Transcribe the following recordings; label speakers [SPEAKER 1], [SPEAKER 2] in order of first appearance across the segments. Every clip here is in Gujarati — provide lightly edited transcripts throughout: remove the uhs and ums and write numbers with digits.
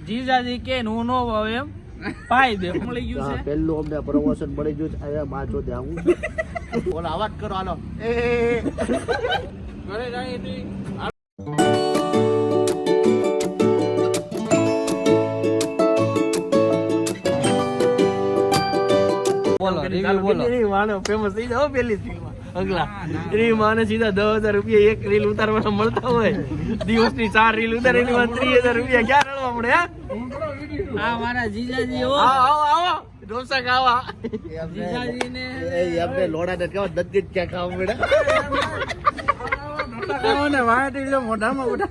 [SPEAKER 1] જીજાજી કે હું નો ભાવ એમ પાઈ દે મળી ગયું છે
[SPEAKER 2] પહેલું અમને પ્રમોશન મળી ગયું છે અહીંયા બાજુ દે આવું ઓલા અવાજ કરો હાલો એ
[SPEAKER 1] ઘરે જાય તી બોલો રિવ્યુ બોલો
[SPEAKER 2] માનો ફેમસ થઈ જાવ પેલી ફિલ્મ અગલા એની માને સીધા 10,000 રૂપિયા એક રીલ ઉતારવાના મળતા હોય દિવસની 4 રીલ ઉતારેલી 30,000 રૂપિયા ક્યાં રળવા પડે
[SPEAKER 1] આ મારા જીજાજી હો
[SPEAKER 2] આવો ઢોસા ખાવા
[SPEAKER 1] જીજાજી ને
[SPEAKER 2] એમને લોડા ને કેવા દત્ત ક્યાં ખાવા પડે ઢોસા ખાવા ને વાટી લો મોઢામાં મોઢા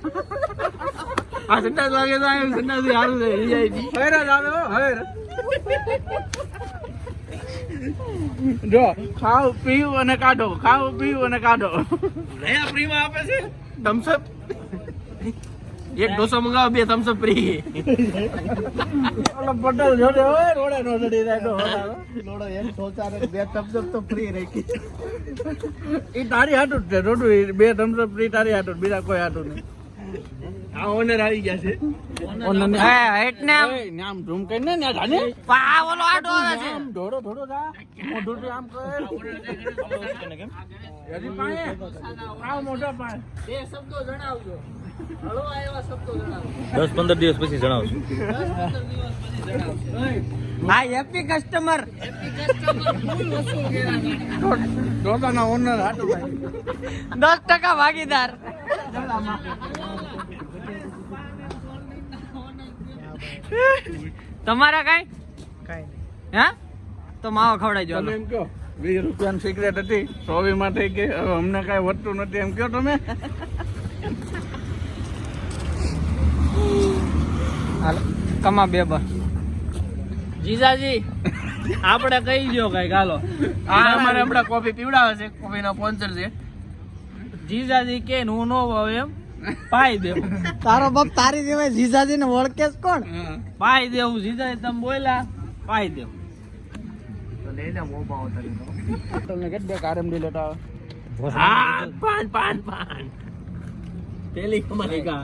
[SPEAKER 2] આ સંડાસ લાગે તો આમ સંડાસ હારું છે જીજાજી હૈરા આવે હો હૈર જો ખાવ પીવું અને કાઢો ખાવ પીવું અને કાઢો નયા ફ્રી માં આપે છે થમ્સ અપ એક ઢોસો મંગાવો 2 થમ્સ અપ ફ્રી ઓલો પટેલ જોડે હોય રોડે નો ચડી જાય લોડો એક ઢોસા ને 2 થમ્સ અપ તો ફ્રી રાખી ઈ તારી હાટું છે રોડું 2 થમ્સ અપ ફ્રી તારી હાટું બીજા કોઈ હાટું નહીં આ ઓનર આવી ગયા છે ઓનર ને
[SPEAKER 1] એટલે
[SPEAKER 2] નામ ઝૂમ કરીને ને જાને
[SPEAKER 1] પા ઓલો આડો આવે છે
[SPEAKER 2] આમ ઢોડો ઢોડો જા મોઢું આમ કર કેમ યદી પાએ આવ મોઢા પાએ
[SPEAKER 1] બે શબ્દો જણાવજો હળો આવા શબ્દો જણાવજો
[SPEAKER 3] 10-15 દિવસ પછી જણાવશું
[SPEAKER 1] 10-15 દિવસ પછી જણાવજો
[SPEAKER 2] હા હેપી કસ્ટમર
[SPEAKER 1] ફૂલ વસૂલ કર્યા
[SPEAKER 2] ઢોડાના ઓનર હાટો ભાઈ
[SPEAKER 1] 10% ભાગીદાર તમારા કઈ હે તો માવો ખવડાવજો
[SPEAKER 2] તમે એમ કહો 20 રૂપિયાની સિગરેટ હતી 100 માં થઈ ગઈ હવે અમને કઈ વધતું નથી એમ કહો તમે
[SPEAKER 1] હાલો કમા બેબર જીજાજી આપણે કહી દો કઈ હાલો
[SPEAKER 2] આ અમારે હમણાં કોફી પીવડાવે છે કોફીનો સ્પોન્સર છે
[SPEAKER 1] જીજાજી કે હું નો ભાવ એમ પાઈ દે
[SPEAKER 4] તારો બાપ તારી જેવાય જીજાજી ને ઓળખે કોણ
[SPEAKER 1] પાઈ દેવું જીજાજી તમે બોલ્યા પાઈ દેવું
[SPEAKER 2] તો લઈને મોબા આવતા તમને કેટલે આરએમડી લેતા
[SPEAKER 1] હા પાન પેલી કમાઈ કા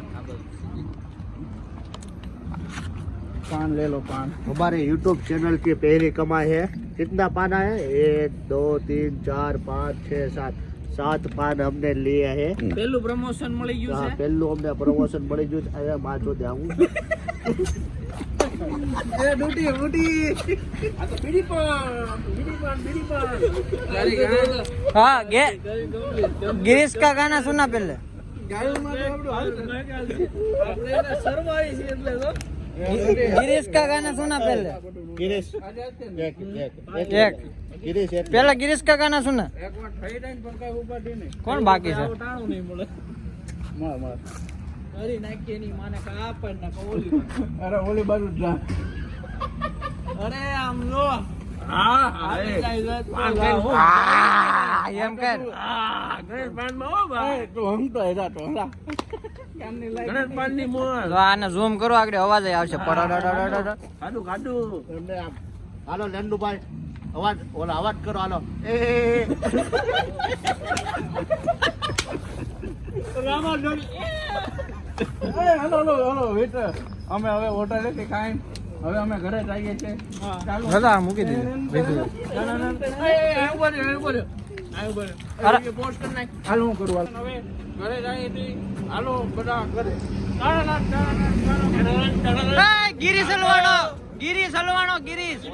[SPEAKER 2] पान ले लो पान
[SPEAKER 5] हमारे YouTube चैनल की पहली कमाई है कितना पान आया 1 2 3 4 5 6 7 पान हमने लिए हैं
[SPEAKER 1] પેલું પ્રમોશન મળી ગયું
[SPEAKER 5] हाँ
[SPEAKER 1] છે
[SPEAKER 5] पहलू हमने प्रमोशन मળી ગયું છે અહીંયા માચો દે આવું
[SPEAKER 2] ए डूटी डूटी आ तो बीड़ी पान
[SPEAKER 4] हाँ गिरीश का गाना सुना पहले
[SPEAKER 2] गायों में तो આપણું
[SPEAKER 1] આપણે એને સરવાઈ છે એટલે તો
[SPEAKER 4] गिरीश का गाना सुना पहले
[SPEAKER 5] गिरीश
[SPEAKER 4] एक
[SPEAKER 5] गिरीश एक
[SPEAKER 4] पहला गिरीश का गाना सुना
[SPEAKER 2] એક વાર થઈ જાય ને પણ કઈ ઉપાડી નહીં
[SPEAKER 4] कौन बाकी है
[SPEAKER 1] ટાણું નહીં મળે
[SPEAKER 2] માર માર
[SPEAKER 1] હરી નાખી એની માને કા આપણ ના ઓલી
[SPEAKER 2] અરે ઓલી બાજુ જ જા
[SPEAKER 1] અરે આમ લો
[SPEAKER 2] હા
[SPEAKER 4] એમ કર
[SPEAKER 1] ગણેશ પાન માં હો ભાઈ
[SPEAKER 2] એ તું હમ તો હેરા તો હલા કાનની લાઈટ
[SPEAKER 1] ગણેશ પાન ની મોર
[SPEAKER 4] તો આને ઝૂમ કરો આગળ અવાજ આવશે પડડડડડ
[SPEAKER 1] ખાધું
[SPEAKER 5] એમને આમ હાલો લેન્ડુભાઈ અવાજ ઓલા અવાજ કરો હાલો એ
[SPEAKER 2] હલો વેટ અમે હવે ઓર્ડર લેતી ખાઈ હવે અમે ઘરે જઈએ છીએ ચાલો
[SPEAKER 4] દાદા મૂકી દીધું
[SPEAKER 2] હાલ હું કરું હાલ હવે ઘરે જઈએ છીએ હાલો બધા ઘરે
[SPEAKER 4] ગિરીશ હલવાણો ગિરીશ